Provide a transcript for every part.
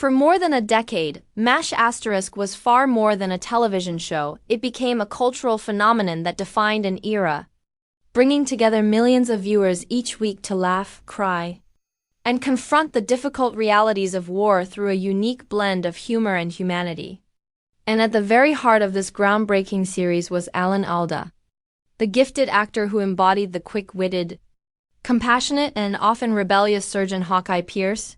For more than a decade, MASH Asterisk was far more than a television show. It became a cultural phenomenon that defined an era, bringing together millions of viewers each week to laugh, cry, and confront the difficult realities of war through a unique blend of humor and humanity. And at the very heart of this groundbreaking series was Alan Alda, the gifted actor who embodied the quick-witted, compassionate, and often rebellious surgeon Hawkeye Pierce,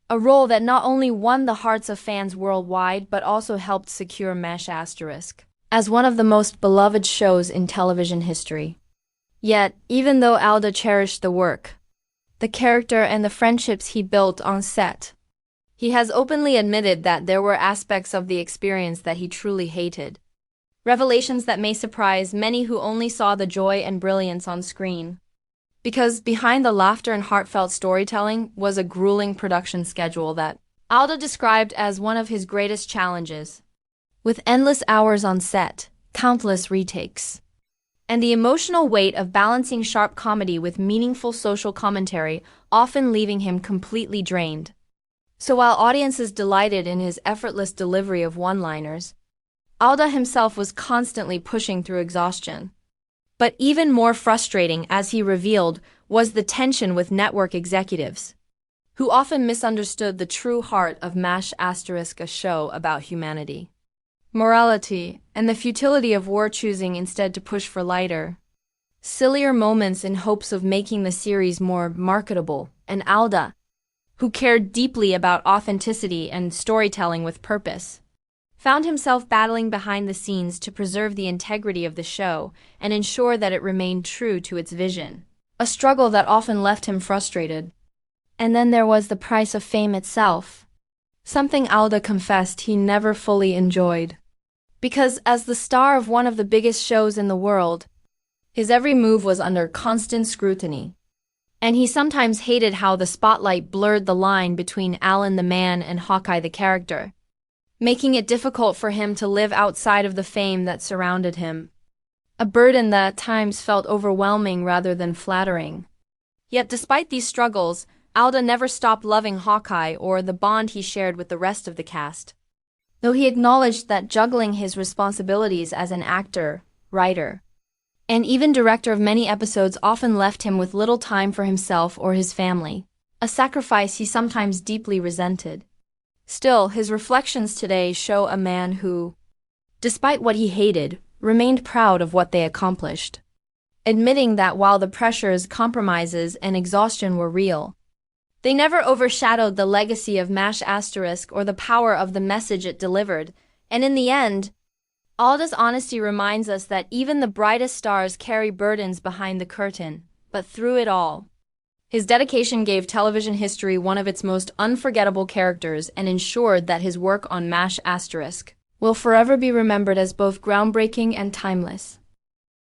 a role that not only won the hearts of fans worldwide but also helped secure MASH Asterisk as one of the most beloved shows in television history. Yet, even though Alda cherished the work, the character, and the friendships he built on set, he has openly admitted that there were aspects of the experience that he truly hated. Revelations that may surprise many who only saw the joy and brilliance on screen. Because behind the laughter and heartfelt storytelling was a grueling production schedule that Alda described as one of his greatest challenges. With endless hours on set, countless retakes, and the emotional weight of balancing sharp comedy with meaningful social commentary, often leaving him completely drained. So while audiences delighted in his effortless delivery of one-liners, Alda himself was constantly pushing through exhaustion. But even more frustrating, as he revealed, was the tension with network executives, who often misunderstood the true heart of MASH Asterisk, a show about humanity, morality, and the futility of war, choosing instead to push for lighter, sillier moments in hopes of making the series more marketable. And Alda, who cared deeply about authenticity and storytelling with purpose, found himself battling behind the scenes to preserve the integrity of the show and ensure that it remained true to its vision, a struggle that often left him frustrated. And then there was the price of fame itself, something Alda confessed he never fully enjoyed. Because as the star of one of the biggest shows in the world, his every move was under constant scrutiny. And he sometimes hated how the spotlight blurred the line between Alan the man and Hawkeye the character, making it difficult for him to live outside of the fame that surrounded him, a burden that at times felt overwhelming rather than flattering. Yet despite these struggles, Alda never stopped loving Hawkeye or the bond he shared with the rest of the cast, though he acknowledged that juggling his responsibilities as an actor, writer, and even director of many episodes often left him with little time for himself or his family, a sacrifice he sometimes deeply resented. Still, his reflections today show a man who, despite what he hated, remained proud of what they accomplished, admitting that while the pressures, compromises, and exhaustion were real, they never overshadowed the legacy of MASH Asterisk or the power of the message it delivered. And in the end, Alda's honesty reminds us that even the brightest stars carry burdens behind the curtain, but through it all, his dedication gave television history one of its most unforgettable characters and ensured that his work on MASH Asterisk will forever be remembered as both groundbreaking and timeless.